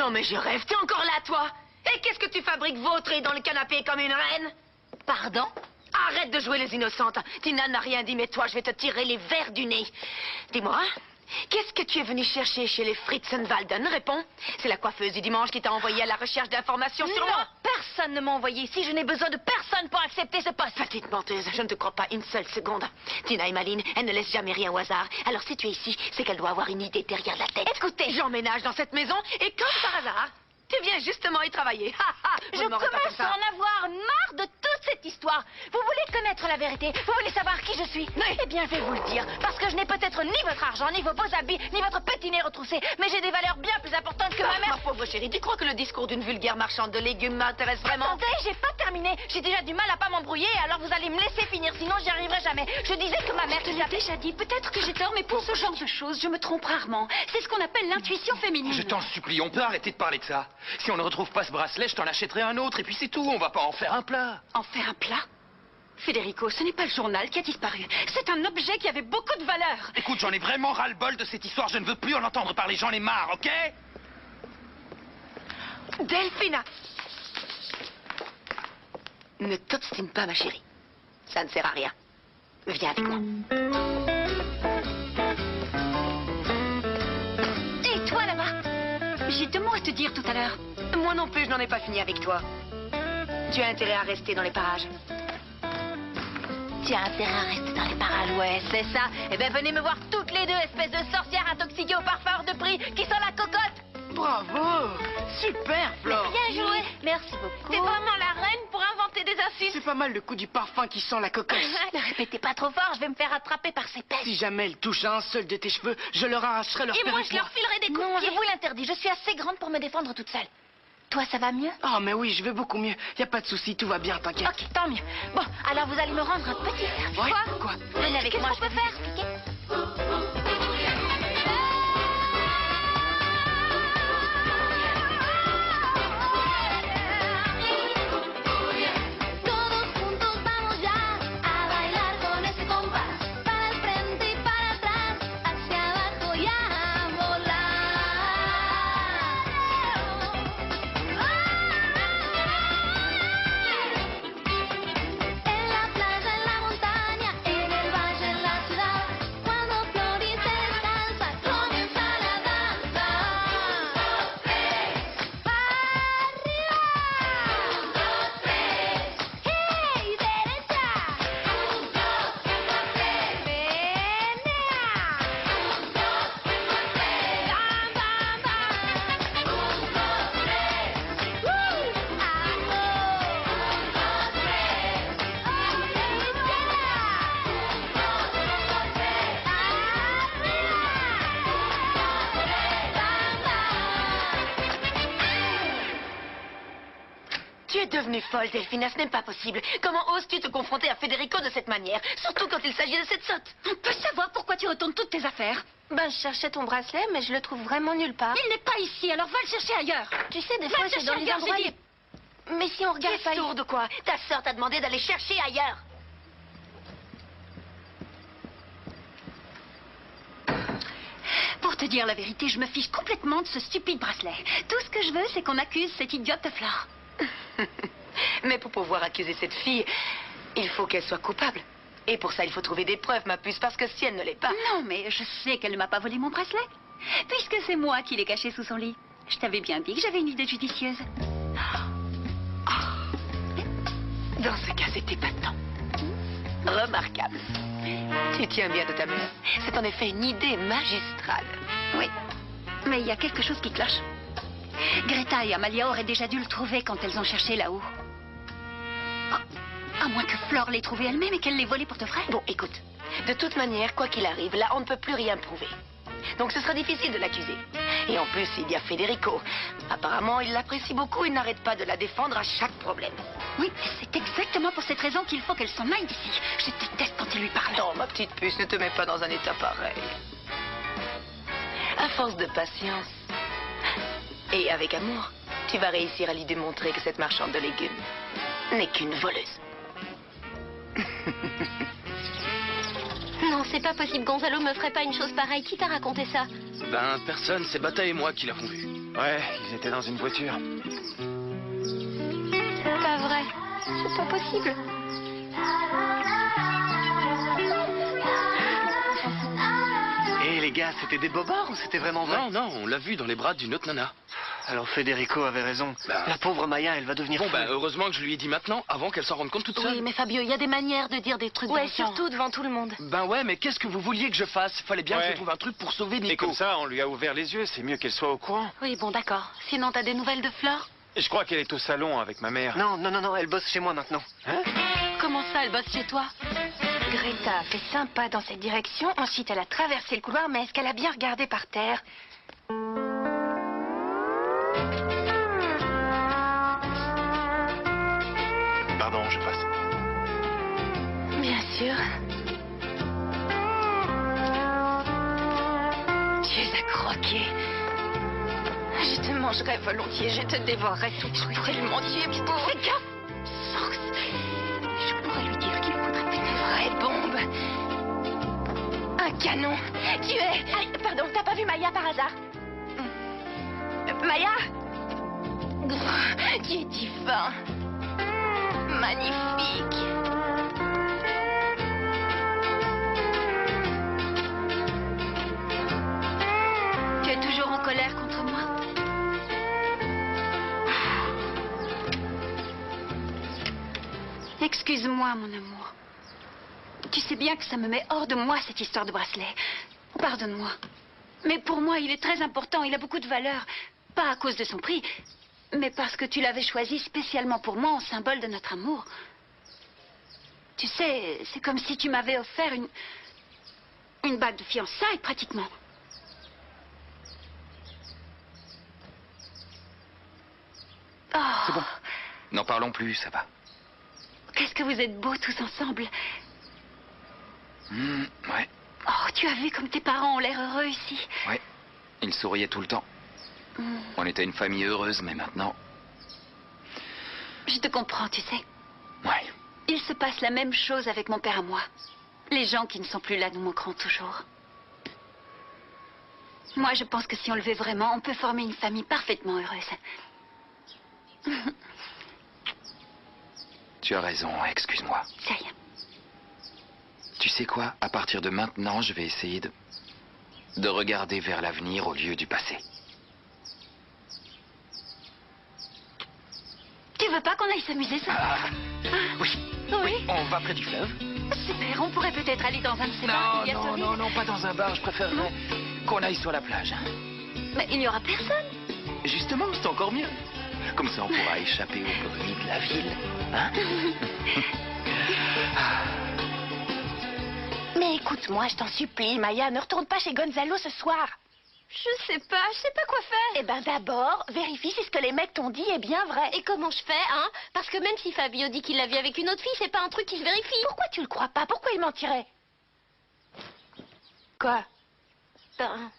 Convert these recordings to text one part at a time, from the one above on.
Non mais je rêve, t'es encore là, toi? Et qu'est-ce que tu fabriques vautré dans le canapé comme une reine? Pardon? Arrête de jouer les innocentes. Tina n'a rien dit, mais toi, je vais te tirer les vers du nez. Dis-moi, qu'est-ce que tu es venu chercher chez les Fritzenwalden? Réponds. C'est la coiffeuse du dimanche qui t'a envoyé à la recherche d'informations sur Non, moi? personne ne m'a envoyé ici. Je n'ai besoin de personne pour accepter ce poste. Petite menteuse, je ne te crois pas une seule seconde. Tina est maline, elle ne laisse jamais rien au hasard. Alors si tu es ici, c'est qu'elle doit avoir une idée derrière la tête. Écoutez, J'emménage dans cette maison et comme par hasard, tu viens justement y travailler. je commence à en avoir marre de toute cette histoire. Vous voulez connaître la vérité? Vous voulez savoir qui je suis? Oui. Eh bien, je vais vous le dire. Parce que je n'ai peut-être ni votre argent, ni vos beaux habits, ni votre petit nez retroussé. Mais j'ai des valeurs bien plus importantes que ma mère. Ma pauvre chérie, tu crois que le discours d'une vulgaire marchande de légumes m'intéresse vraiment? Attendez, j'ai pas terminé. J'ai déjà du mal à pas m'embrouiller, alors vous allez me laisser finir, sinon j'y arriverai jamais. Je disais que ma mère... Je te l'ai déjà dit, peut-être que j'ai tort, mais pour ce genre de choses, je me trompe rarement. C'est ce qu'on appelle l'intuition féminine. Je t'en supplie, on peut arrêter de parler de ça. Si on ne retrouve pas ce bracelet, je t'en achèterai un autre, et puis c'est tout, on va pas en faire un plat. En faire un plat? Federico, ce n'est pas le journal qui a disparu. C'est un objet qui avait beaucoup de valeur. Écoute, j'en ai vraiment ras-le-bol de cette histoire, je ne veux plus en entendre parler, j'en ai marre, ok? Delphina! Ne t'obstine pas, ma chérie. Ça ne sert à rien. Viens avec moi. Et toi là-bas? J'ai 2 mots à te dire tout à l'heure. Moi non plus, je n'en ai pas fini avec toi. Tu as intérêt à rester dans les parages. Tu as intérêt à rester dans les parages, ouais, c'est ça. Eh bien, venez me voir toutes les deux, espèces de sorcières intoxiquées au parfum hors de prix, qui sont la cocotte. Bravo! Super, Flore! Bien joué. Merci beaucoup. T'es vraiment la reine pour inventer des astuces. C'est pas mal le coup du parfum qui sent la cocotte. Ne répétez pas trop fort, je vais me faire attraper par ces pêches. Si jamais elle touche à un seul de tes cheveux, je leur arracherai leur Et moi, perruque je leur noire. filerai des coups Non, de je pied. vous l'interdis, je suis assez grande pour me défendre toute seule. Toi, ça va mieux? Oh, mais oui, je vais beaucoup mieux. Y a pas de souci, tout va bien, t'inquiète. Ok, tant mieux. Bon, alors vous allez me rendre un petit service. Ouais, Quoi? quoi? Venez avec moi, je peux faire expliquer. Todos juntos vamos ya a bailar con ese compás. Para el frente y para atrás, hacia abajo y a volar. En la playa, en la montaña, en el valle, en la ciudad. Cuando Florita descansa, comienza la danza. Arriba. ¡Hey, derecha! ¡Menea! ¡Bam, bam, bam! Tu es devenue folle, Delphina, ce n'est pas possible. Comment oses-tu te confronter à Federico de cette manière? Surtout quand il s'agit de cette sotte. On peut savoir pourquoi tu retournes toutes tes affaires? Ben, je cherchais ton bracelet, mais je le trouve vraiment nulle part. Il n'est pas ici, alors va le chercher ailleurs. Tu sais, des Va fois, le c'est chercher dans les ailleurs, endroits... j'ai dit. Mais si on regarde T'es pas... sourd de quoi? Ta sœur t'a demandé d'aller chercher ailleurs. Pour te dire la vérité, je me fiche complètement de ce stupide bracelet. Tout ce que je veux, c'est qu'on accuse cette idiote de Flore. Mais pour pouvoir accuser cette fille, il faut qu'elle soit coupable. Et pour ça, il faut trouver des preuves, ma puce, parce que si elle ne l'est pas... Non, mais je sais qu'elle ne m'a pas volé mon bracelet. Puisque c'est moi qui l'ai caché sous son lit. Je t'avais bien dit que j'avais une idée judicieuse. Dans ce cas, c'est épatant. Remarquable. Tu tiens bien de ta mère. C'est en effet une idée magistrale. Oui, mais il y a quelque chose qui cloche. Greta et Amalia auraient déjà dû le trouver quand elles ont cherché là-haut. À moins que Flore l'ait trouvé elle-même et qu'elle l'ait volé pour de vrai. Bon, écoute. De toute manière, quoi qu'il arrive, là, on ne peut plus rien prouver. Donc ce sera difficile de l'accuser. Et en plus, il y a Federico. Apparemment, il l'apprécie beaucoup et n'arrête pas de la défendre à chaque problème. Oui, et c'est exactement pour cette raison qu'il faut qu'elle s'en aille d'ici. Je déteste quand il lui parle. Non, ma petite puce, ne te mets pas dans un état pareil. À force de patience et avec amour, tu vas réussir à lui démontrer que cette marchande de légumes n'est qu'une voleuse. Non, c'est pas possible. Gonzalo me ferait pas une chose pareille. Qui t'a raconté ça? Ben, personne, c'est Bata et moi qui l'avons vu. Ouais, ils étaient dans une voiture. C'est pas vrai. C'est pas possible. Et les gars, c'était des bobards ou c'était vraiment vrai? Non, non, on l'a vu dans les bras d'une autre nana. Alors Federico avait raison. Bah. La pauvre Maya, elle va devenir Bon, folle. bah, heureusement que je lui ai dit maintenant, avant qu'elle s'en rende compte toute seule. Oui, mais Fabio, il y a des manières de dire des trucs. Ouais, dans le genre. surtout devant tout le monde. Ben ouais, mais qu'est-ce que vous vouliez que je fasse? Fallait bien que Ouais. je trouve un truc pour sauver Nico. Et comme ça, on lui a ouvert les yeux. C'est mieux qu'elle soit au courant. Oui, bon, d'accord. Sinon, t'as des nouvelles de Flore? Je crois qu'elle est au salon avec ma mère. Non, elle bosse chez moi maintenant. Hein? Comment ça, elle bosse chez toi? Greta a fait sympa dans cette direction. Ensuite, elle a traversé le couloir, mais est-ce qu'elle a bien regardé par terre? Pardon, je passe. Bien sûr. Tu es à croquer. Je te mangerai volontiers, je te dévorerai tout. Je pourrais lui mentir pour... Fais gaffe! Sox. Je pourrais lui dire qu'il faudrait une vraie bombe. Un canon. Tu es... Pardon, t'as pas vu Maya par hasard? Maya? Tu es divin. Magnifique. Tu es toujours en colère contre moi? Excuse-moi, mon amour. Tu sais bien que ça me met hors de moi, cette histoire de bracelet. Pardonne-moi. Mais pour moi, il est très important, il a beaucoup de valeur. Pas à cause de son prix, mais parce que tu l'avais choisi spécialement pour moi en symbole de notre amour. Tu sais, c'est comme si tu m'avais offert une bague de fiançailles, pratiquement. Oh, C'est bon. N'en parlons plus, ça va. qu'est-ce que vous êtes beaux tous ensemble. Ouais, Oh, tu as vu comme tes parents ont l'air heureux ici. ouais. Il souriait tout le temps. On était une famille heureuse, mais maintenant... Je te comprends, tu sais. Ouais. Il se passe la même chose avec mon père à moi. Les gens qui ne sont plus là nous manqueront toujours. Moi, je pense que si on le veut vraiment, on peut former une famille parfaitement heureuse. Tu as raison, excuse-moi. C'est rien. Tu sais quoi? À partir de maintenant, je vais essayer de regarder vers l'avenir au lieu du passé. Tu veux pas qu'on aille s'amuser ça? Oui. Oui. On va près du fleuve? Super, on pourrait peut-être aller dans un de ces bars qu'il y a sur l'île. non, pas dans un bar. Je préférerais qu'on aille sur la plage. Mais il n'y aura personne. Justement, c'est encore mieux. Comme ça, on pourra échapper au bruit de la ville. Hein? Mais écoute-moi, je t'en supplie, Maya, ne retourne pas chez Gonzalo ce soir. Je sais pas quoi faire. Eh ben d'abord, vérifie si ce que les mecs t'ont dit est bien vrai. Et comment je fais, hein? Parce que même si Fabio dit qu'il l'a vu avec une autre fille, c'est pas un truc qui se vérifie. Pourquoi tu le crois pas? Pourquoi il mentirait? Quoi? Ben,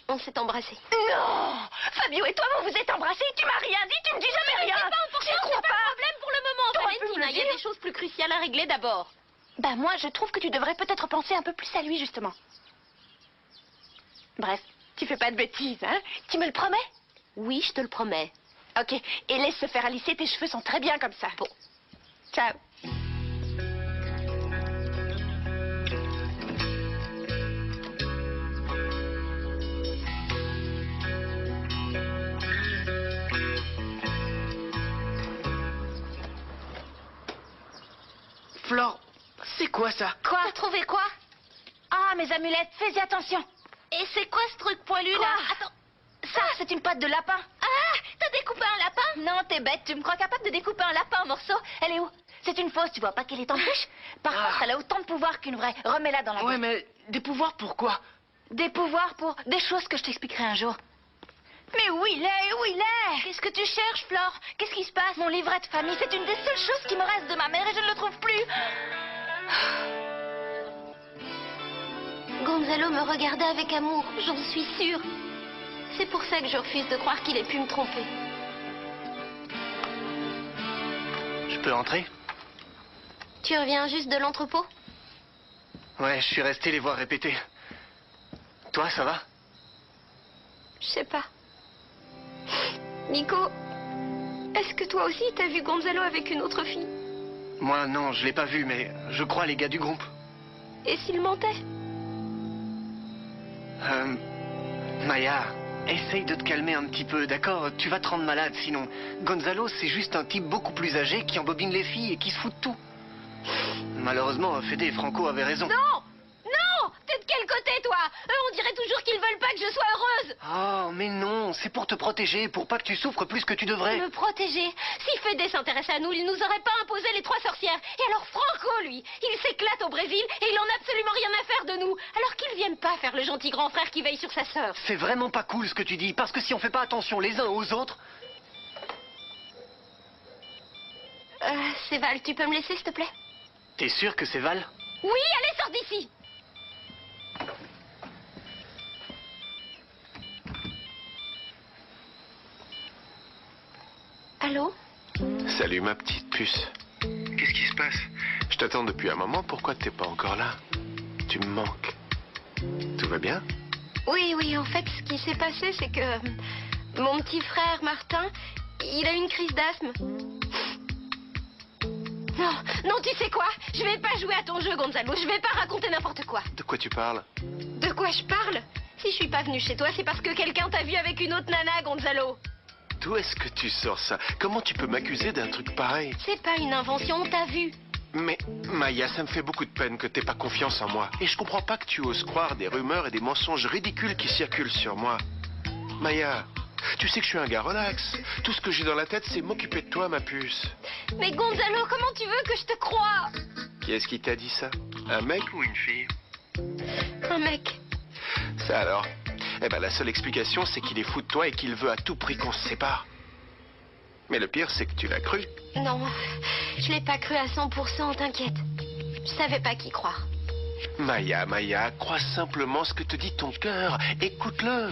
on s'est embrassés. Non! Fabio et toi, vous vous êtes embrassés, tu m'as rien dit, tu me dis jamais rien! C'est pas important, J'y crois c'est pas un problème pour le moment, T'aurais pu me Valentina. le Il y a dire. des choses plus cruciales à régler d'abord. Bah moi, je trouve que tu devrais peut-être penser un peu plus à lui, justement. Bref, tu fais pas de bêtises, hein? Tu me le promets? Oui, je te le promets. Ok, et laisse se faire à lisser, tes cheveux sont très bien comme ça. Bon. Ciao. Flore, c'est quoi ça? Quoi? T'as trouvé quoi? Ah, mes amulettes, fais-y attention. Et c'est quoi ce truc poilu là? Attends. Ça, c'est une patte de lapin. Ah, t'as découpé un lapin? Non, t'es bête, tu me crois capable de découper un lapin en morceaux? Elle est où? C'est une fausse, tu vois pas qu'elle est en peluche? Par contre, elle a autant de pouvoir qu'une vraie. Remets-la dans la Ouais, boîte. mais des pouvoirs pourquoi? Des pouvoirs pour des choses que je t'expliquerai un jour. Mais où il est? Où il est? Qu'est-ce que tu cherches, Flore? Qu'est-ce qui se passe? Mon livret de famille, c'est une des seules choses qui me reste de ma mère et je ne le trouve plus. Gonzalo me regardait avec amour, j'en suis sûre. C'est pour ça que je refuse de croire qu'il ait pu me tromper. Je peux entrer? Tu reviens juste de l'entrepôt? Ouais, je suis resté les voir répéter. Toi, ça va? Je sais pas. Nico, est-ce que toi aussi t'as vu Gonzalo avec une autre fille? Moi, non, je l'ai pas vu, mais je crois les gars du groupe. Et s'il mentait? Maya, essaye de te calmer un petit peu, d'accord? Tu vas te rendre malade sinon. Gonzalo, c'est juste un type beaucoup plus âgé qui embobine les filles et qui se fout de tout. Malheureusement, Fédé et Franco avaient raison. Non! Non! T'es de quel côté, toi? Eux, on dirait toujours qu'ils veulent pas que je sois heureuse! Oh, mais non, c'est pour te protéger, pour pas que tu souffres plus que tu devrais. Me protéger? Si Fédé s'intéressait à nous, il nous aurait pas imposé les 3 sorcières. Et alors Franco, lui, il s'éclate au Brésil et il en a absolument rien à faire de nous. Alors qu'il vienne pas faire le gentil grand frère qui veille sur sa sœur. C'est vraiment pas cool ce que tu dis, parce que si on fait pas attention les uns aux autres... C'est Val, tu peux me laisser, s'il te plaît? T'es sûr que c'est Val? Oui, allez, sors d'ici! Allô? Salut ma petite puce. Qu'est-ce qui se passe? Je t'attends depuis un moment, pourquoi t'es pas encore là? Tu me manques. Tout va bien? Oui, en fait, ce qui s'est passé, c'est que mon petit frère Martin, il a eu une crise d'asthme. Non, tu sais quoi? Je vais pas jouer à ton jeu, Gonzalo. Je vais pas raconter n'importe quoi. De quoi tu parles? De quoi je parle? Si je suis pas venue chez toi, c'est parce que quelqu'un t'a vu avec une autre nana, Gonzalo. D'où est-ce que tu sors ça? Comment tu peux m'accuser d'un truc pareil? C'est pas une invention, on t'a vu. Mais, Maya, ça me fait beaucoup de peine que t'aies pas confiance en moi. Et je comprends pas que tu oses croire des rumeurs et des mensonges ridicules qui circulent sur moi. Maya, tu sais que je suis un gars relax. Tout ce que j'ai dans la tête, c'est m'occuper de toi, ma puce. Mais Gonzalo, comment tu veux que je te croie? Qui est-ce qui t'a dit ça? Un mec ou une fille? Un mec. Ça alors? Eh ben, la seule explication, c'est qu'il est fou de toi et qu'il veut à tout prix qu'on se sépare. Mais le pire, c'est que tu l'as cru. Non, je l'ai pas cru à 100%, t'inquiète. Je savais pas qui croire. Maya, crois simplement ce que te dit ton cœur. Écoute-le.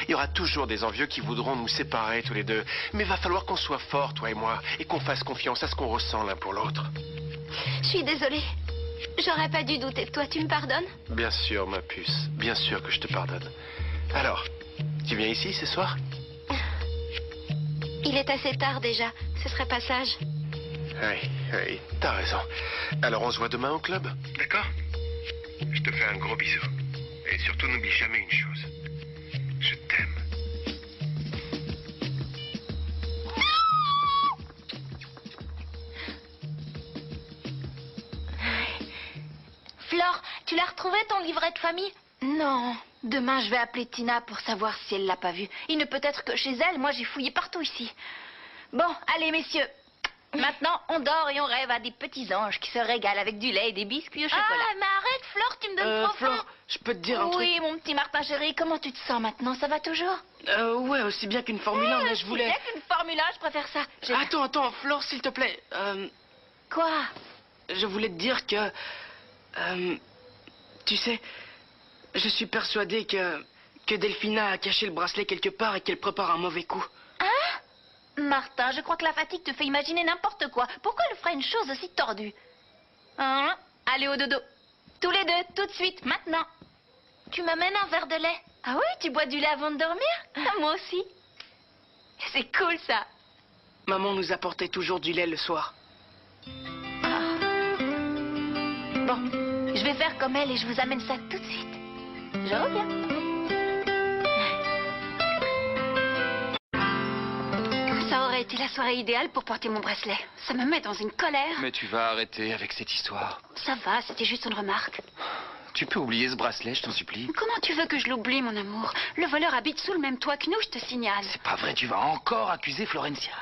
Il y aura toujours des envieux qui voudront nous séparer tous les deux. Mais va falloir qu'on soit forts, toi et moi, et qu'on fasse confiance à ce qu'on ressent l'un pour l'autre. Je suis désolée. J'aurais pas dû douter de toi, tu me pardonnes? Bien sûr, ma puce. Bien sûr que je te pardonne. Alors, tu viens ici ce soir? Il est assez tard déjà. Ce serait pas sage. Oui, t'as raison. Alors on se voit demain au club, d'accord? Je te fais un gros bisou. Et surtout n'oublie jamais une chose. Je t'aime. Flore, tu l'as retrouvé ton livret de famille? Non. Demain, je vais appeler Tina pour savoir si elle l'a pas vu. Il ne peut être que chez elle. Moi, j'ai fouillé partout ici. Bon, allez, messieurs. Maintenant, on dort et on rêve à des petits anges qui se régalent avec du lait et des biscuits au chocolat. Ah, mais arrête, Flore, tu me donnes trop faim. Flore, je peux te dire un truc? Oui, mon petit Martin chéri, comment tu te sens maintenant? Ça va toujours? Ouais, aussi bien qu'une Formule 1, mais je voulais... Aussi bien qu'une Formule 1, je préfère ça. Attends, Flore, s'il te plaît. Quoi? Je voulais te dire que... tu sais, je suis persuadé que Delphina a caché le bracelet quelque part et qu'elle prépare un mauvais coup. Hein? Martin, je crois que la fatigue te fait imaginer n'importe quoi. Pourquoi elle ferait une chose aussi tordue? Hein? Allez au dodo. Tous les deux, tout de suite, maintenant. Tu m'amènes un verre de lait? Ah oui, tu bois du lait avant de dormir? Moi aussi. C'est cool, ça. Maman nous apportait toujours du lait le soir. Bon, je vais faire comme elle et je vous amène ça tout de suite. Je reviens. Ça aurait été la soirée idéale pour porter mon bracelet. Ça me met dans une colère. Mais tu vas arrêter avec cette histoire. Ça va, c'était juste une remarque. Tu peux oublier ce bracelet, je t'en supplie. Comment tu veux que je l'oublie, mon amour? Le voleur habite sous le même toit que nous, je te signale. C'est pas vrai, tu vas encore accuser Florencia.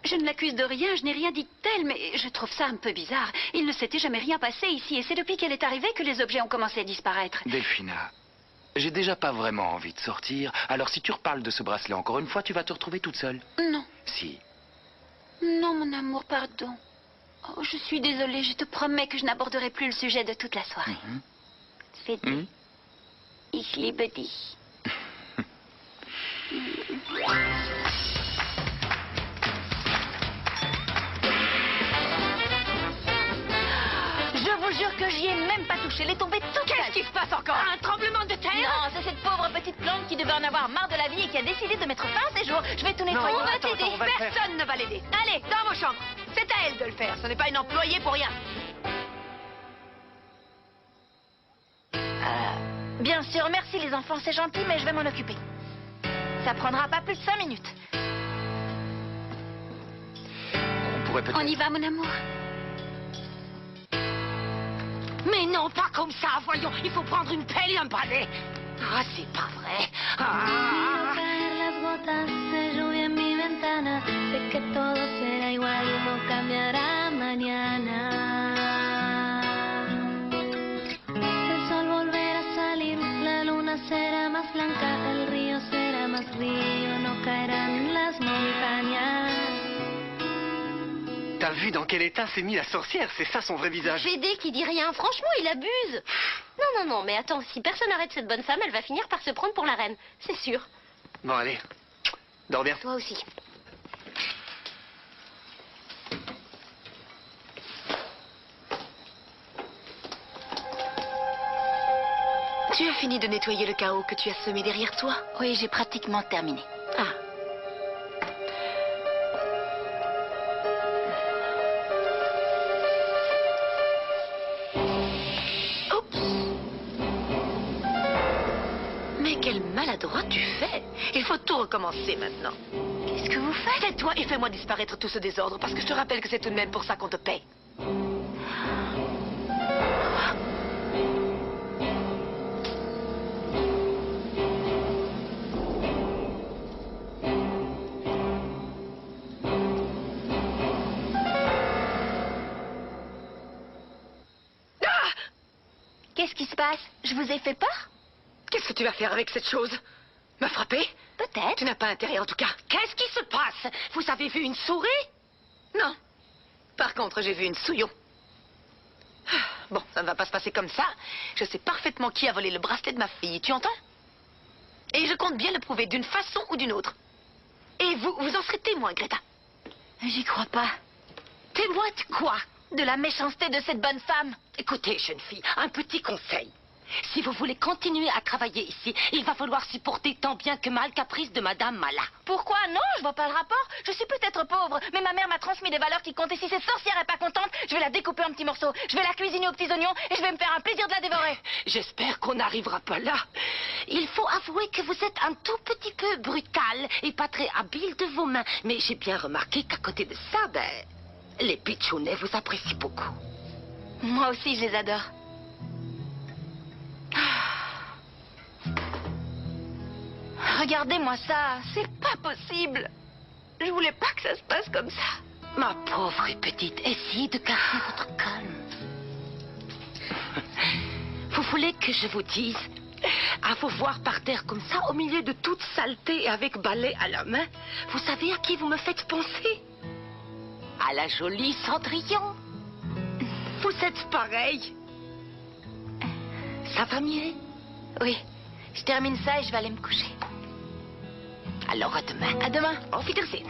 Je ne l'accuse de rien, je n'ai rien dit de tel, mais je trouve ça un peu bizarre. Il ne s'était jamais rien passé ici, et c'est depuis qu'elle est arrivée que les objets ont commencé à disparaître. Delphina, j'ai déjà pas vraiment envie de sortir, alors si tu reparles de ce bracelet encore une fois, tu vas te retrouver toute seule. Non. Si. Non, mon amour, pardon. Oh, je suis désolée, je te promets que je n'aborderai plus le sujet de toute la soirée. C'est dit. Ich liebe dich. Je vous jure que j'y ai même pas touché. Elle est tombée toute seule. Qu'est-ce qui se passe encore? Un tremblement de terre? Non, c'est cette pauvre petite plante qui devait en avoir marre de la vie et qui a décidé de mettre fin à ses jours. Je vais tout nettoyer. Non, On va attends, t'aider. attends, on va le faire. Personne ne va l'aider. Allez, dans vos chambres. C'est à elle de le faire. Ce n'est pas une employée pour rien. Bien sûr, merci les enfants, c'est gentil, mais je vais m'en occuper. Ça prendra pas plus de 5 minutes. On pourrait peut-être... On y va, mon amour. Mais non, pas comme ça, voyons. Il faut prendre une pelle et un balai. Ah, c'est pas vrai. Miro caer las gotas de lluvia en mi ventana. Sé que todo será igual y no cambiará mañana. Si el sol volverá a salir, la luna será más blanca, el río será más río, no caerán las montañas. T'as vu dans quel état s'est mis la sorcière? C'est ça son vrai visage. Fédé qui dit rien. Franchement, il abuse. Non, mais attends, si personne n'arrête cette bonne femme, elle va finir par se prendre pour la reine. C'est sûr. Bon, allez. Dors bien. Toi aussi. Tu as fini de nettoyer le chaos que tu as semé derrière toi? Oui, j'ai pratiquement terminé. Ah. Oups. Mais quel maladroit tu fais. Il faut tout recommencer maintenant. Qu'est-ce que vous faites? Tais-toi et fais-moi disparaître tout ce désordre, parce que je te rappelle que c'est tout de même pour ça qu'on te paie. Qu'est-ce qui se passe? Je vous ai fait peur? Qu'est-ce que tu vas faire avec cette chose? Me frapper? Peut-être. Tu n'as pas intérêt en tout cas. Qu'est-ce qui se passe? Vous avez vu une souris? Non. Par contre, j'ai vu une souillon. Bon, ça ne va pas se passer comme ça. Je sais parfaitement qui a volé le bracelet de ma fille, tu entends? Et je compte bien le prouver d'une façon ou d'une autre. Et vous en serez témoin, Greta. J'y crois pas. Témoin de quoi? De la méchanceté de cette bonne femme. Écoutez, jeune fille, un petit conseil. Si vous voulez continuer à travailler ici, il va falloir supporter tant bien que mal le caprice de Madame Mala. Pourquoi? Non, je vois pas le rapport. Je suis peut-être pauvre, mais ma mère m'a transmis des valeurs qui comptent. Et si cette sorcière est pas contente, je vais la découper en petits morceaux. Je vais la cuisiner aux petits oignons et je vais me faire un plaisir de la dévorer. J'espère qu'on n'arrivera pas là. Il faut avouer que vous êtes un tout petit peu brutal et pas très habile de vos mains. Mais j'ai bien remarqué qu'à côté de ça, les pitchounets vous apprécient beaucoup. Moi aussi, je les adore. Regardez-moi ça, c'est pas possible. Je voulais pas que ça se passe comme ça. Ma pauvre petite, essayez de garder votre calme. Vous voulez que je vous dise, à vous voir par terre comme ça, au milieu de toute saleté et avec balai à la main, vous savez à qui vous me faites penser? À la jolie Cendrillon. Vous êtes pareil. Ça va mieux? Oui, je termine ça et je vais aller me coucher. Alors à demain. À demain. Auf Wiedersehen.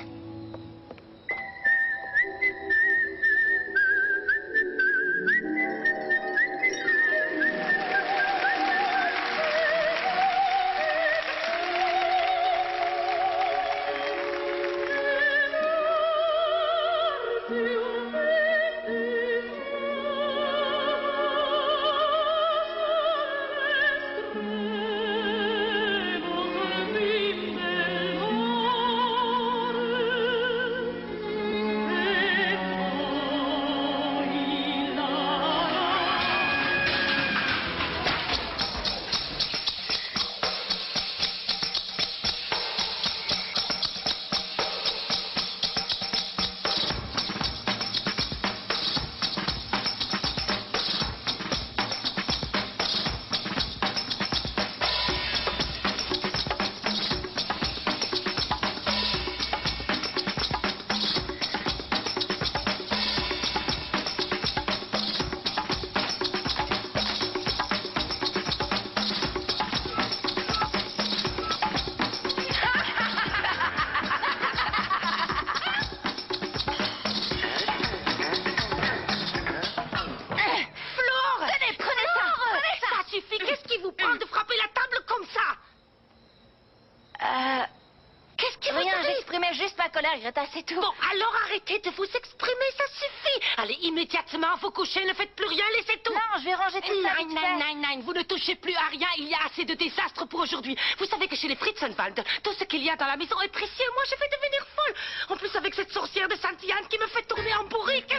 ça, Greta, c'est tout. Bon, alors arrêtez de vous exprimer, ça suffit. Allez immédiatement vous coucher, ne faites plus rien, laissez tout. Non, je vais ranger tout ça vite fait. Nein, vous ne touchez plus à rien, il y a assez de désastres pour aujourd'hui. Vous savez que chez les Fritzenwald, tout ce qu'il y a dans la maison est précieux. Moi, je vais devenir folle. En plus, avec cette sorcière de Sainte-Yann qui me fait tourner en bourrique.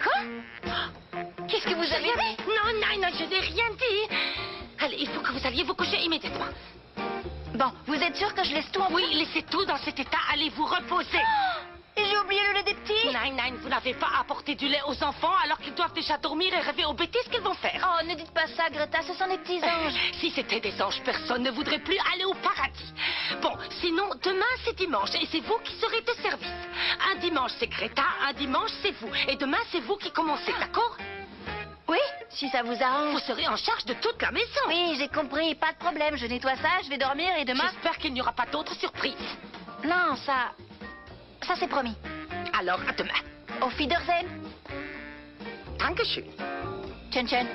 Quoi? Qu'est-ce que vous avez dit? Non, je n'ai rien dit. Allez, il faut que vous alliez vous coucher immédiatement. Bon, vous êtes sûr que je laisse tout en... Oui, laissez tout dans cet état, allez vous reposer. Et j'ai oublié le lait des petits? Nein, vous n'avez pas apporté du lait aux enfants alors qu'ils doivent déjà dormir et rêver aux bêtises qu'ils vont faire. Oh, ne dites pas ça, Greta, ce sont des petits anges. Si c'était des anges, personne ne voudrait plus aller au paradis. Bon, sinon, demain c'est dimanche et c'est vous qui serez de service. Un dimanche c'est Greta, un dimanche c'est vous. Et demain c'est vous qui commencez, d'accord? Oui, si ça vous arrange. Vous serez en charge de toute la maison. Oui, j'ai compris, pas de problème. Je nettoie ça, je vais dormir et demain... J'espère qu'il n'y aura pas d'autres surprises. Non, ça c'est promis. Alors, à demain. Auf Wiedersehen. Dankeschön. Tchen.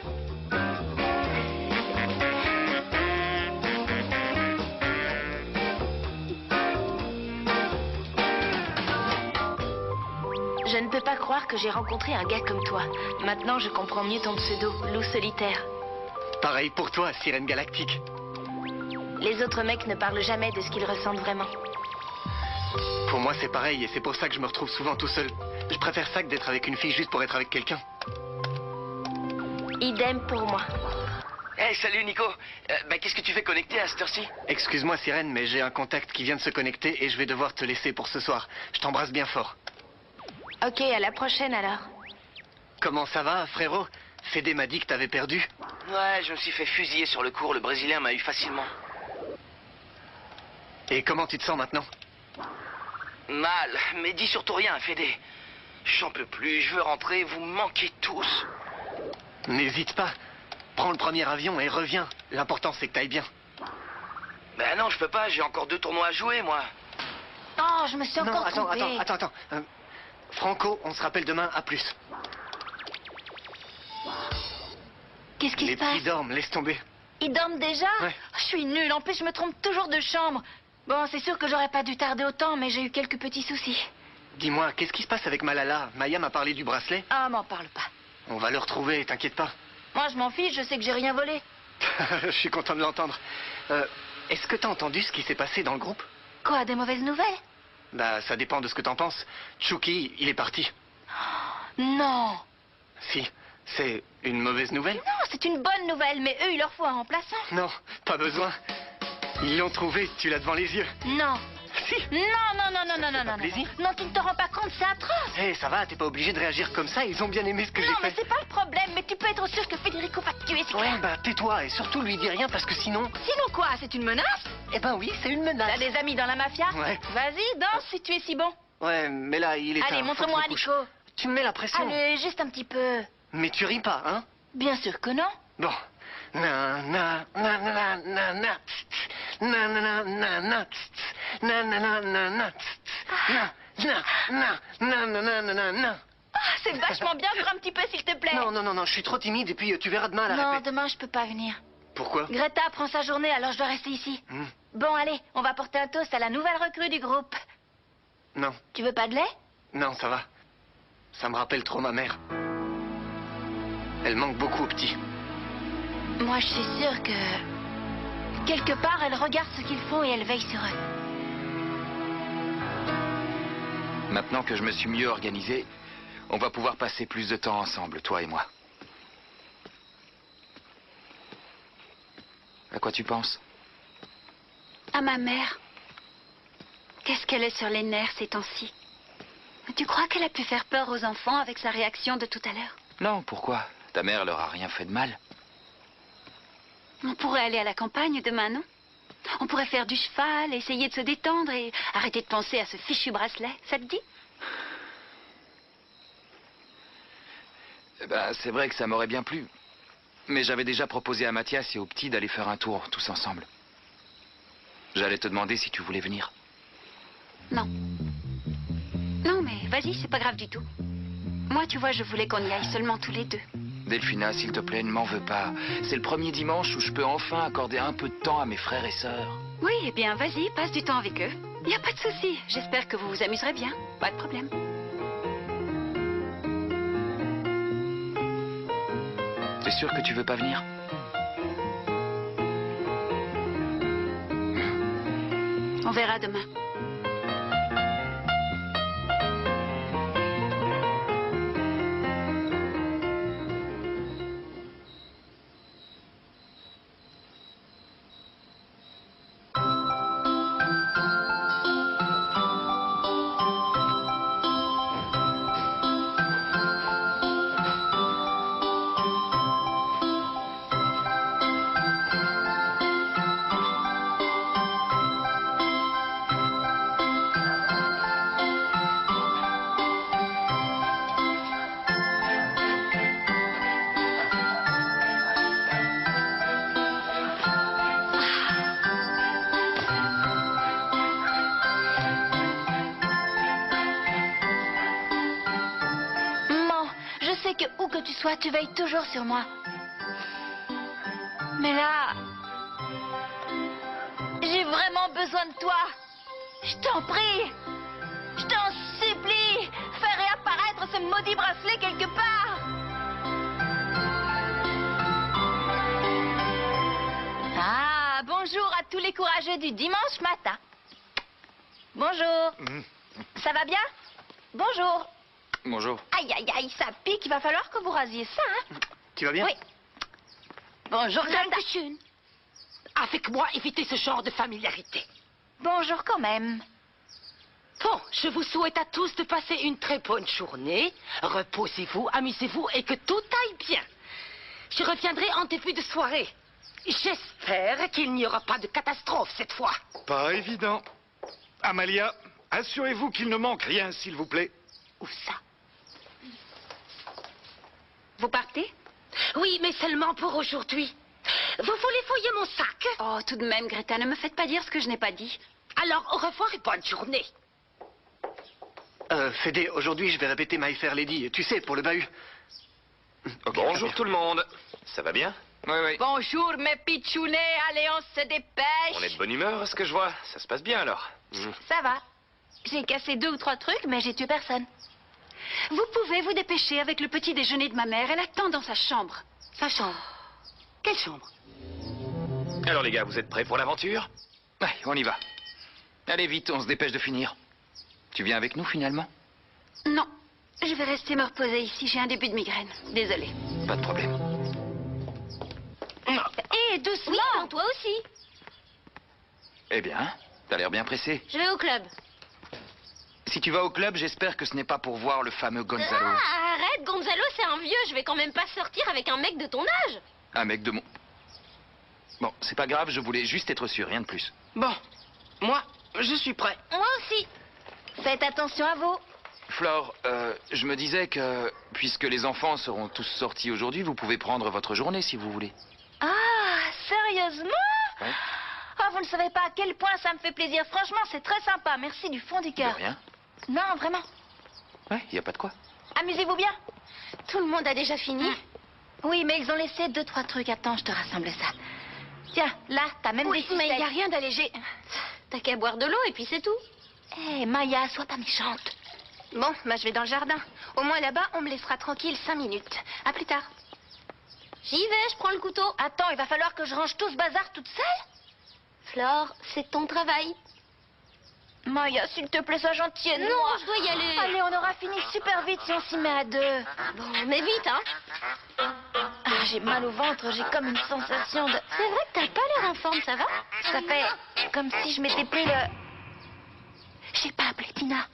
Je ne peux pas croire que j'ai rencontré un gars comme toi. Maintenant, je comprends mieux ton pseudo, loup solitaire. Pareil pour toi, sirène galactique. Les autres mecs ne parlent jamais de ce qu'ils ressentent vraiment. Pour moi, c'est pareil et c'est pour ça que je me retrouve souvent tout seul. Je préfère ça que d'être avec une fille juste pour être avec quelqu'un. Idem pour moi. Hey, salut Nico. Qu'est-ce que tu fais connecté à cette heure-ci? Excuse-moi, sirène, mais j'ai un contact qui vient de se connecter et je vais devoir te laisser pour ce soir. Je t'embrasse bien fort. Ok, à la prochaine alors. Comment ça va, frérot? Fédé m'a dit que t'avais perdu. Ouais, je me suis fait fusiller sur le cours. Le Brésilien m'a eu facilement. Et comment tu te sens maintenant? Mal, mais dis surtout rien, Fédé. J'en peux plus, je veux rentrer, vous me manquez tous. N'hésite pas. Prends le premier avion et reviens. L'important, c'est que t'ailles bien. Ben non, je peux pas, j'ai encore 2 tournois à jouer, moi. Oh, je me suis encore trompée. Attends. Franco, on se rappelle demain, à plus. Qu'est-ce qui Les se passe? petits dorment, laisse tomber. Ils dorment déjà? Ouais. Je suis nulle, en plus je me trompe toujours de chambre. Bon, c'est sûr que j'aurais pas dû tarder autant, mais j'ai eu quelques petits soucis. Dis-moi, qu'est-ce qui se passe avec Malala? Maya m'a parlé du bracelet. Ah, m'en parle pas. On va le retrouver, t'inquiète pas. Moi, je m'en fiche, je sais que j'ai rien volé. Je suis content de l'entendre. Est-ce que t'as entendu ce qui s'est passé dans le groupe? Quoi, des mauvaises nouvelles? Bah, ça dépend de ce que t'en penses. Chucky, il est parti. Non. Si, c'est une mauvaise nouvelle? Non, c'est une bonne nouvelle, mais eux, il leur faut un remplaçant. Non, pas besoin. Ils l'ont trouvé, tu l'as devant les yeux. Non. Si. Non. plaisir. Non, tu ne te rends pas compte, c'est atroce. Eh, ça va, t'es pas obligé de réagir comme ça, ils ont bien aimé ce que j'ai Non, mais fait. c'est pas le problème, mais tu peux être sûr que Federico va te tuer, c'est Ouais, clair. bah tais-toi et surtout lui dis rien parce que sinon... Sinon quoi, c'est une menace? Eh ben oui, c'est une menace. T'as des amis dans la mafia? Ouais. Vas-y, danse si tu es si bon. Ouais, mais là, il est Allez, tard, montre-moi faut que je un me Nico. couche. Tu me mets la pression. Allez, juste un petit peu. Mais tu ris pas, hein? Bien sûr que non. Bon. Na na na na na na na na na na na na na na na na na. Ah, c'est vachement bien, encore un petit peu s'il te plaît. Non, je suis trop timide et puis tu verras demain à la Non, répète. demain je peux pas venir. Pourquoi? Greta prend sa journée, alors je dois rester ici. Hmm. Bon, allez, on va porter un toast à la nouvelle recrue du groupe. Non, Tu veux pas de lait? non, ça va. Ça me rappelle trop ma mère. Elle manque beaucoup au petit. Moi, je suis sûre que... quelque part, elle regarde ce qu'ils font et elle veille sur eux. Maintenant que je me suis mieux organisé, on va pouvoir passer plus de temps ensemble, toi et moi. À quoi tu penses? À ma mère. Qu'est-ce qu'elle est sur les nerfs ces temps-ci? Tu crois qu'elle a pu faire peur aux enfants avec sa réaction de tout à l'heure? Non, pourquoi? Ta mère leur a rien fait de mal. On pourrait aller à la campagne demain, non? On pourrait faire du cheval, essayer de se détendre et arrêter de penser à ce fichu bracelet. Ça te dit? Eh ben, c'est vrai que ça m'aurait bien plu. Mais j'avais déjà proposé à Mathias et au petit d'aller faire un tour, tous ensemble. J'allais te demander si tu voulais venir. Non. Non, mais vas-y, c'est pas grave du tout. Moi, tu vois, je voulais qu'on y aille seulement tous les deux. Delphina, s'il te plaît, ne m'en veux pas. C'est le premier dimanche où je peux enfin accorder un peu de temps à mes frères et sœurs. Oui, eh bien, vas-y, passe du temps avec eux. Il n'y a pas de souci. J'espère que vous vous amuserez bien. Pas de problème. T'es sûr que tu veux pas venir? On verra demain. Maman, je sais que où que tu sois, tu veilles toujours sur moi. Mais là, j'ai vraiment besoin de toi. Je t'en prie, je t'en supplie, fais réapparaître ce maudit bracelet quelque part. Ah, bonjour à tous les courageux du dimanche matin. Bonjour. Ça va bien? Bonjour. Bonjour. Aïe, aïe, aïe, ça pique. Il va falloir que vous rasiez ça, hein? Tu vas bien? Oui. Bonjour, Greta. Dankeschön. Avec moi, évitez ce genre de familiarité. Bonjour quand même. Bon, je vous souhaite à tous de passer une très bonne journée. Reposez-vous, amusez-vous et que tout aille bien. Je reviendrai en début de soirée. J'espère qu'il n'y aura pas de catastrophe cette fois. Pas évident. Amalia, assurez-vous qu'il ne manque rien, s'il vous plaît. Où ça? Vous partez? Oui, mais seulement pour aujourd'hui. Vous voulez fouiller mon sac? Oh, tout de même, Greta, ne me faites pas dire ce que je n'ai pas dit. Alors, au revoir et bonne journée. Fédé, aujourd'hui, je vais répéter My Fair Lady. Tu sais, pour le bahut. Ok, Bonjour très bien. tout le monde. Ça va bien? Oui, oui. Bonjour, mes pitchounets. Allez, on se dépêche. On est de bonne humeur, à ce que je vois. Ça se passe bien alors. Ça va. J'ai cassé 2 ou 3 trucs, mais j'ai tué personne. Vous pouvez vous dépêcher avec le petit déjeuner de ma mère. Elle attend dans sa chambre. Sa chambre. Quelle chambre? Alors les gars, vous êtes prêts pour l'aventure? Ouais, on y va. Allez vite, on se dépêche de finir. Tu viens avec nous finalement? Non, je vais rester me reposer ici. J'ai un début de migraine. Désolée. Pas de problème. Et doucement. Oui, toi aussi. Eh bien, t'as l'air bien pressé. Je vais au club. Si tu vas au club, j'espère que ce n'est pas pour voir le fameux Gonzalo. Ah, arrête, Gonzalo, c'est un vieux. Je vais quand même pas sortir avec un mec de ton âge. Un mec de mon... Bon, c'est pas grave, je voulais juste être sûr, rien de plus. Bon, moi, je suis prêt. Moi aussi. Faites attention à vous. Flore, je me disais que, puisque les enfants seront tous sortis aujourd'hui, vous pouvez prendre votre journée si vous voulez. Ah, sérieusement? Ouais. Ah, vous ne savez pas à quel point ça me fait plaisir. Franchement, c'est très sympa. Merci du fond du De cœur. rien. Non, vraiment. Ouais, y a pas de quoi. Amusez-vous bien. Tout le monde a déjà fini? Oui, mais ils ont laissé 2, 3 trucs. Attends, je te rassemble ça. Tiens, là, t'as même des mais il n'y a ficelles. rien d'allégé. T'as qu'à boire de l'eau et puis c'est tout. Hé, Maya, sois pas méchante. Bon, bah je vais dans le jardin. Au moins là-bas, on me laissera tranquille 5 minutes. À plus tard. J'y vais, je prends le couteau. Attends, il va falloir que je range tout ce bazar toute seule? Flore, c'est ton travail. Maya, s'il te plaît, sois gentille. Non, je dois y aller. Allez, on aura fini super vite si on s'y met à 2. Bon, mais vite, hein. Ah, j'ai mal au ventre, j'ai comme une sensation de... C'est vrai que t'as pas l'air en forme, ça va? Ça fait comme si je m'étais pris le... J'ai pas appelé Tina.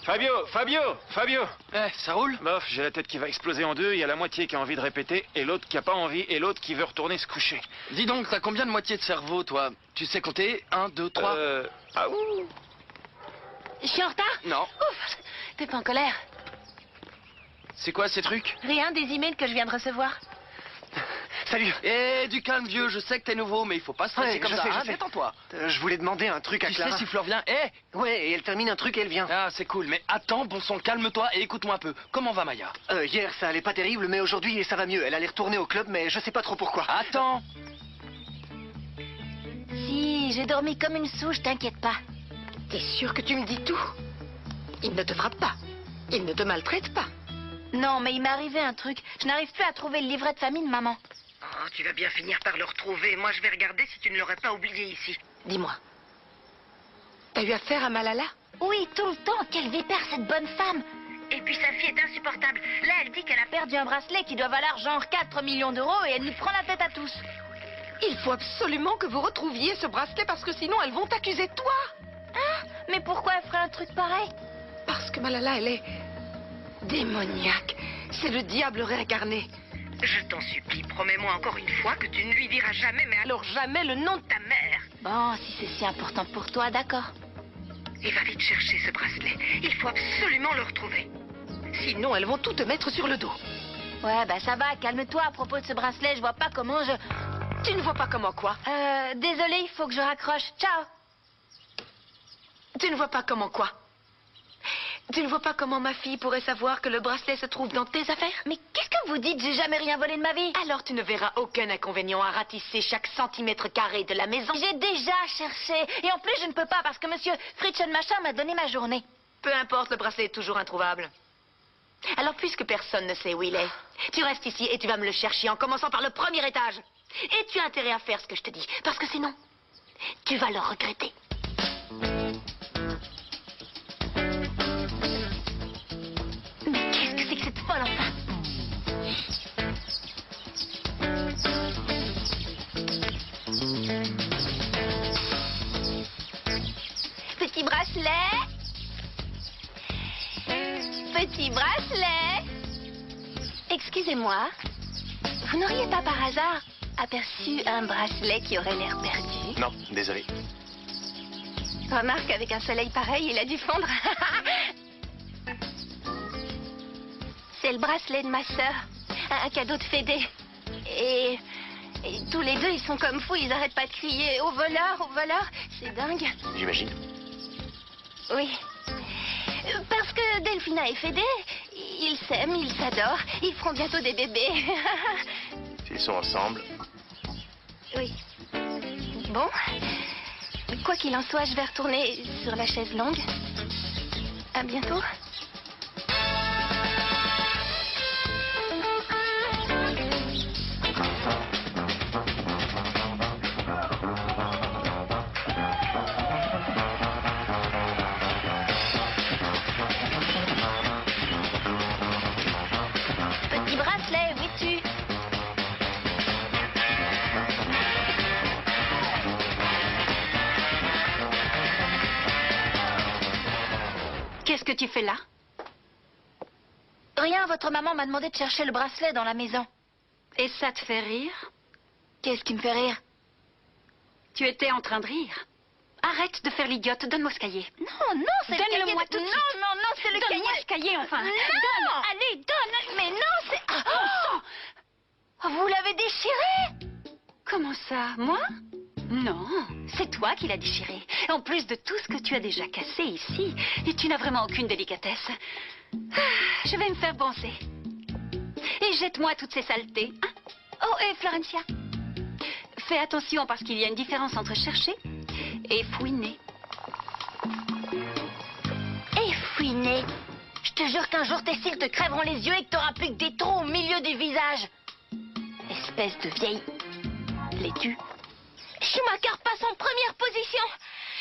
Fabio Eh, ça roule? Bof, j'ai la tête qui va exploser en deux, il y a la moitié qui a envie de répéter, et l'autre qui a pas envie, et l'autre qui veut retourner se coucher. Dis donc, t'as combien de moitiés de cerveau, toi? Tu sais compter? 1, 2, 3? Ah ouh. Je suis en retard? Non. Ouf, t'es pas en colère? C'est quoi ces trucs? Rien, des emails que je viens de recevoir. Salut. Eh, du calme, vieux, je sais que t'es nouveau, mais il faut pas stresser Ouais, comme je ça, sais, je hein, sais. détends-toi. Je voulais demander un truc à Tu Clara. sais si Fleur vient? Eh. Ouais, et elle termine un truc et elle vient. Ah, c'est cool, mais attends, bon sang, calme-toi et écoute-moi un peu. Comment va Maya? Hier, ça allait pas terrible, mais aujourd'hui, ça va mieux. Elle allait retourner au club, mais je sais pas trop pourquoi. Attends. Si, Oui, j'ai dormi comme une souche, t'inquiète pas. T'es sûr que tu me dis tout? Il ne te frappe pas. Il ne te maltraite pas. Non, mais il m'est arrivé un truc. Je n'arrive plus à trouver le livret de famille de maman. Oh, tu vas bien finir par le retrouver. Moi, je vais regarder si tu ne l'aurais pas oublié ici. Dis-moi. T'as eu affaire à Malala? Oui, tout le temps. Quelle vipère, cette bonne femme. Et puis sa fille est insupportable. Là, elle dit qu'elle a perdu un bracelet qui doit valoir genre 4 millions d'euros et elle nous prend la tête à tous. Il faut absolument que vous retrouviez ce bracelet parce que sinon elles vont t'accuser toi. Hein? Mais pourquoi elle ferait un truc pareil? Parce que Malala, elle est démoniaque. C'est le diable réincarné. Je t'en supplie, promets-moi encore une fois que tu ne lui diras jamais, mais alors jamais, le nom de ta mère. Bon, si c'est si important pour toi, d'accord. Et va vite chercher ce bracelet. Il faut absolument le retrouver. Sinon, elles vont tout te mettre sur le dos. Ouais, bah ça va, calme-toi à propos de ce bracelet, je vois pas comment je... Tu ne vois pas comment quoi? Désolée, il faut que je raccroche. Ciao. Tu ne vois pas comment quoi? Tu ne vois pas comment ma fille pourrait savoir que le bracelet se trouve dans tes affaires? Mais qu'est-ce que vous dites? J'ai jamais rien volé de ma vie. Alors tu ne verras aucun inconvénient à ratisser chaque centimètre carré de la maison. J'ai déjà cherché. Et en plus, je ne peux pas parce que monsieur Fritchen Machin m'a donné ma journée. Peu importe, le bracelet est toujours introuvable. Alors puisque personne ne sait où il est, tu restes ici et tu vas me le chercher en commençant par le premier étage. Et tu as intérêt à faire ce que je te dis, parce que sinon, tu vas le regretter. Mais qu'est-ce que c'est que cette folle enfin? Petit bracelet. Petit bracelet. Excusez-moi, vous n'auriez pas par hasard aperçu un bracelet qui aurait l'air perdu? Non, désolé. Remarque, avec un soleil pareil, il a dû fondre. C'est le bracelet de ma sœur. Un cadeau de Fédé. Et tous les deux, ils sont comme fous. Ils arrêtent pas de crier au voleur, au voleur. C'est dingue. J'imagine. Oui. Parce que Delphina et Fédé, ils s'aiment, ils s'adorent. Ils feront bientôt des bébés. S'ils sont ensemble. Oui. Bon. Quoi qu'il en soit, je vais retourner sur la chaise longue. À bientôt. Petit bracelet, où es-tu? Qu'est-ce que tu fais là? Rien, votre maman m'a demandé de chercher le bracelet dans la maison. Et ça te fait rire? Qu'est-ce qui me fait rire? Tu étais en train de rire. Arrête de faire l'idiote, donne-moi ce cahier. Non, non, c'est le cahier. Donne-le-moi tout de Non, suite. non, non, c'est le cahier. Donne-moi ce cahier, enfin. Non. Donne, allez, donne. Mais non, c'est... Oh, Vous l'avez déchiré? comment ça? Moi? Non, c'est toi qui l'as déchiré. En plus de tout ce que tu as déjà cassé ici, et tu n'as vraiment aucune délicatesse. Je vais me faire boncer. Et jette-moi toutes ces saletés. Hein? Oh, et Florencia, fais attention parce qu'il y a une différence entre chercher et fouiner. Et fouiner. Je te jure qu'un jour tes cils te crèveront les yeux et que t'auras plus que des trous au milieu du visage. Espèce de vieille laitue. Schumacher passe en première position.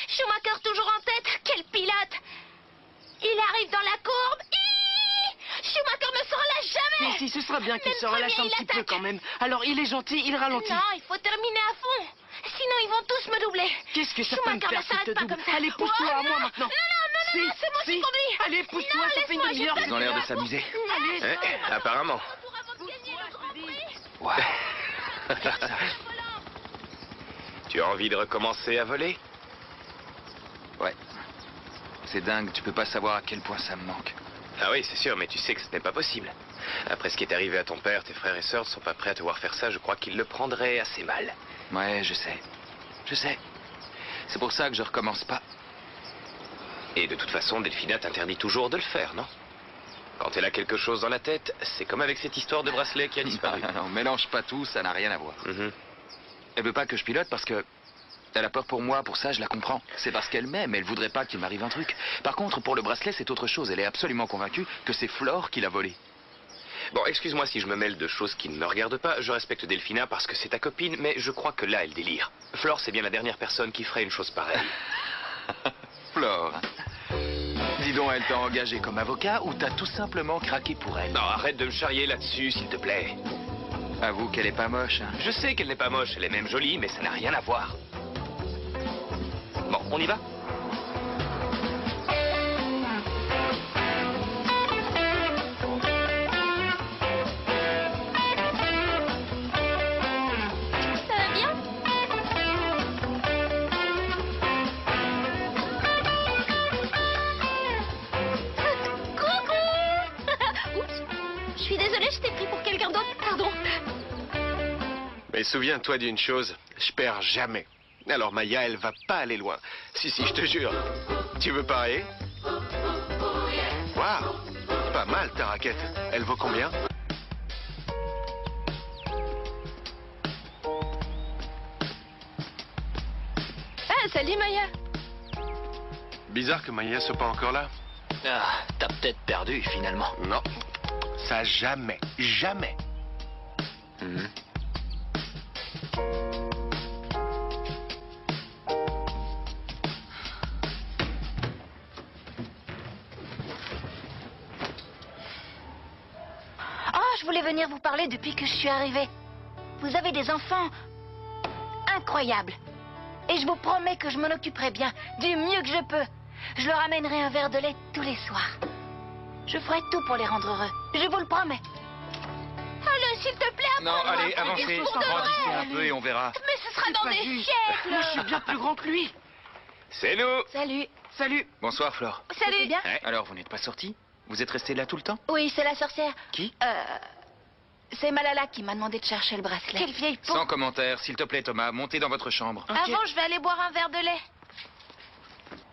Schumacher toujours en tête. Quel pilote. Il arrive dans la courbe. Schumacher ne se relâche jamais. Mais si, ce sera bien qu'il Même se relâche premier, un petit peu attaque. quand même. Alors, il est gentil, il ralentit. Non, il faut terminer à fond. Sinon, ils vont tous me doubler. Qu'est-ce que ça peut me Schumacher faire ne s'il te s'arrête pas double? comme ça. Allez, pousse-toi Oh, à moi non. maintenant. Non, c'est moi qui conduis. Allez, pousse-toi, Non, ça fait une laisse-moi, demi-heure. j'ai Ils ont l'air de peur. s'amuser. Allez, Apparemment. Pour avoir gagné le Grand Prix. Ouais. Tu as envie de recommencer à voler? Ouais. C'est dingue, tu peux pas savoir à quel point ça me manque. Ah oui, c'est sûr, mais tu sais que ce n'est pas possible. Après ce qui est arrivé à ton père, tes frères et sœurs ne sont pas prêts à te voir faire ça. Je crois qu'ils le prendraient assez mal. Ouais, je sais. Je sais. C'est pour ça que je recommence pas. Et de toute façon, Delphina t'interdit toujours de le faire, non? Quand elle a quelque chose dans la tête, c'est comme avec cette histoire de bracelet qui a disparu. Non, mélange pas tout, ça n'a rien à voir. Mhm. Elle veut pas que je pilote parce que Elle a peur pour moi, pour ça je la comprends. C'est parce qu'elle m'aime, elle voudrait pas qu'il m'arrive un truc. Par contre, pour le bracelet, c'est autre chose. Elle est absolument convaincue que c'est Flore qui l'a volé. Bon, excuse-moi si je me mêle de choses qui ne me regardent pas. Je respecte Delphina parce que c'est ta copine, mais je crois que là, elle délire. Flore, c'est bien la dernière personne qui ferait une chose pareille. Flore. Dis donc, elle t'a engagé comme avocat ou t'as tout simplement craqué pour elle? Non, arrête de me charrier là-dessus, s'il te plaît. Avoue qu'elle est pas moche. Hein. Je sais qu'elle n'est pas moche, elle est même jolie, mais ça n'a rien à voir. Bon, on y va? Ça va bien? Coucou! Oups! Je suis désolée, je t'ai pris pour quelqu'un d'autre, pardon. Mais souviens-toi d'une chose, je perds jamais. Alors Maya, elle va pas aller loin. Si, je te jure. Tu veux parier? Waouh! Pas mal ta raquette. Elle vaut combien? Ah, salut Maya. Bizarre que Maya soit pas encore là. Ah, t'as peut-être perdu finalement. Non. Ça jamais. Jamais. Mhm. Oh, je voulais venir vous parler depuis que je suis arrivée. Vous avez des enfants incroyables. Et je vous promets que je m'en occuperai bien, du mieux que je peux. Je leur amènerai un verre de lait tous les soirs. Je ferai tout pour les rendre heureux. Je vous le promets. Allez, s'il te plaît, Non, apprends-moi allez, à prendre avancez. des cours de Grandissez vrai. un peu et on verra. Mais ce sera dans pas des juste. siècles. Moi, je suis bien plus grand que lui. C'est nous! Salut. Salut. Bonsoir, Flore. Salut. Bien? Alors, vous n'êtes pas sortis? Vous êtes restés là tout le temps? Oui, c'est la sorcière. Qui? C'est Malala qui m'a demandé de chercher le bracelet. Quelle vieille peau. Sans commentaire, s'il te plaît, Thomas, montez dans votre chambre. Avant, je vais aller boire un verre de lait.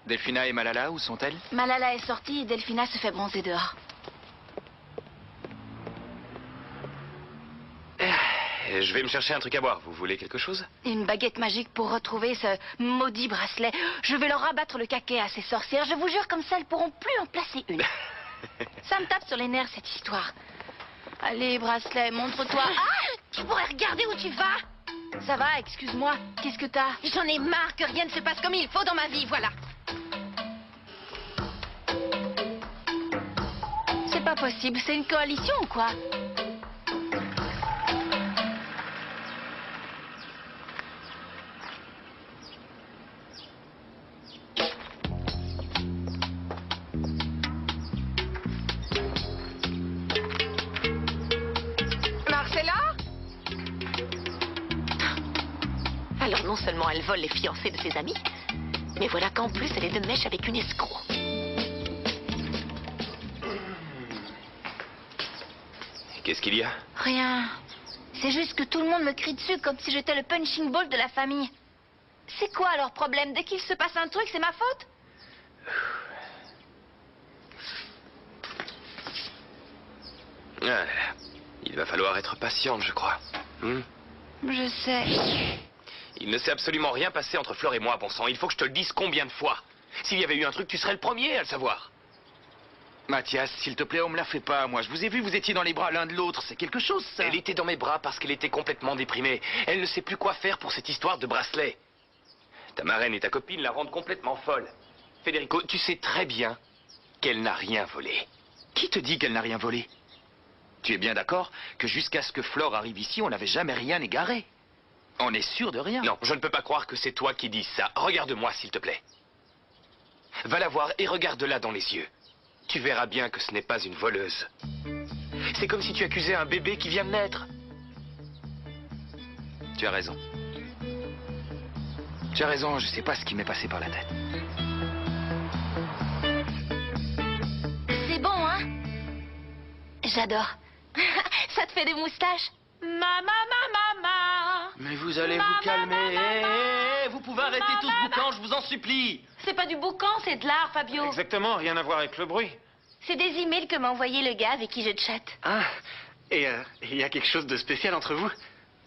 Delphina et Malala, où sont-elles? Malala est sortie et Delphina se fait bronzer dehors. Je vais me chercher un truc à boire. Vous voulez quelque chose? Une baguette magique pour retrouver ce maudit bracelet. Je vais leur rabattre le caquet à ces sorcières. Je vous jure, comme ça, elles pourront plus en placer une. Ça me tape sur les nerfs, cette histoire. Allez, bracelet, montre-toi. Ah! Tu pourrais regarder où tu vas? Ça va, excuse-moi. Qu'est-ce que t'as? J'en ai marre que rien ne se passe comme il faut dans ma vie, voilà. C'est pas possible, c'est une coalition ou quoi? Marcella? Alors non seulement elle vole les fiancés de ses amis, mais voilà qu'en plus elle est de mèche avec une escroc. Qu'est-ce qu'il y a? Rien. C'est juste que tout le monde me crie dessus comme si j'étais le punching ball de la famille. C'est quoi leur problème? Dès qu'il se passe un truc, c'est ma faute? Ah, il va falloir être patiente, je crois. Je sais. Il ne s'est absolument rien passé entre Flore et moi, bon sang. Il faut que je te le dise combien de fois. S'il y avait eu un truc, tu serais le premier à le savoir. Mathias, s'il te plaît, on me la fait pas, moi. Je vous ai vu, vous étiez dans les bras l'un de l'autre. C'est quelque chose, ça. Elle était dans mes bras parce qu'elle était complètement déprimée. Elle ne sait plus quoi faire pour cette histoire de bracelet. Ta marraine et ta copine la rendent complètement folle. Federico, tu sais très bien qu'elle n'a rien volé. Qui te dit qu'elle n'a rien volé? Tu es bien d'accord que jusqu'à ce que Flore arrive ici, on n'avait jamais rien égaré? On est sûr de rien? Non, je ne peux pas croire que c'est toi qui dis ça. Regarde-moi, s'il te plaît. Va la voir et regarde-la dans les yeux. Tu verras bien que ce n'est pas une voleuse. C'est comme si tu accusais un bébé qui vient de naître. Tu as raison. Tu as raison, je sais pas ce qui m'est passé par la tête. C'est bon, hein? J'adore. Ça te fait des moustaches? Mais vous allez vous calmer. Vous pouvez arrêter tout ce boucan, je vous en supplie. C'est pas du boucan, c'est de l'art, Fabio. Exactement, rien à voir avec le bruit. C'est des emails que m'a envoyé le gars avec qui je chatte. Ah, et il y a quelque chose de spécial entre vous?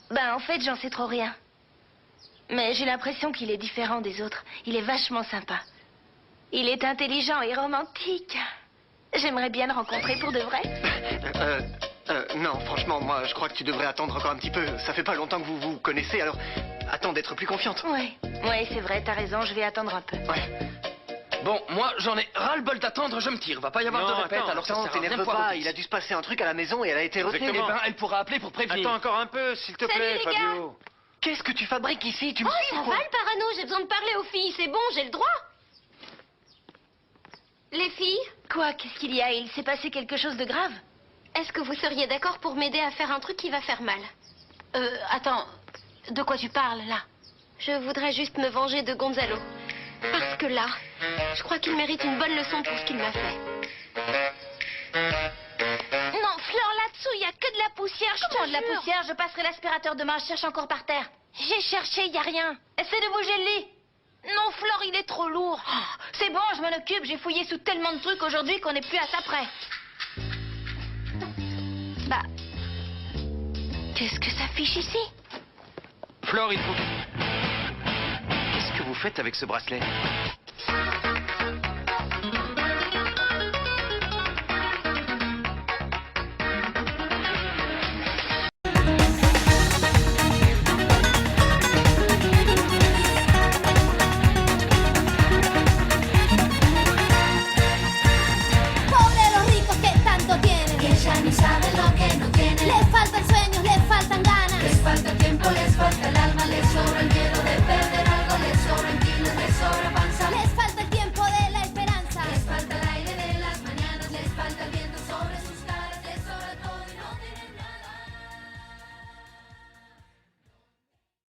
Ben, en fait, j'en sais trop rien. Mais j'ai l'impression qu'il est différent des autres. Il est vachement sympa. Il est intelligent et romantique. J'aimerais bien le rencontrer pour de vrai. Non, franchement, moi, je crois que tu devrais attendre encore un petit peu. Ça fait pas longtemps que vous vous connaissez, alors attends d'être plus confiante. Ouais, c'est vrai, t'as raison, je vais attendre un peu. Ouais. Bon, moi, j'en ai ras-le-bol d'attendre, je me tire. Va pas y avoir de répète, alors ça Attends, sert à rien de t'énerve poireauter. pas, il a dû se passer un truc à la maison et elle a été retenue. Eh ben, elle pourra appeler pour prévenir. Attends encore un peu, s'il te plaît, les gars. Fabio. Qu'est-ce que tu fabriques ici? Tu me Oh, filmes, ça quoi? va le parano, j'ai besoin de parler aux filles, c'est bon, j'ai le droit. Les filles? Quoi, qu'est-ce qu'il y a? Il s'est passé quelque chose de grave? Est-ce que vous seriez d'accord pour m'aider à faire un truc qui va faire mal? Attends, de quoi tu parles, là? Je voudrais juste me venger de Gonzalo. Parce que là, je crois qu'il mérite une bonne leçon pour ce qu'il m'a fait. Non, Fleur, là-dessous, il y a que de la poussière. Comment de la poussière? Je passerai l'aspirateur demain, je cherche encore par terre. J'ai cherché, il y a rien. Essaie de bouger le lit. Non, Fleur, il est trop lourd. Oh, c'est bon, je m'en occupe. J'ai fouillé sous tellement de trucs aujourd'hui qu'on n'est plus à ça près. Bah, qu'est-ce que ça fiche ici? Flore, il faut... Qu'est-ce que vous faites avec ce bracelet?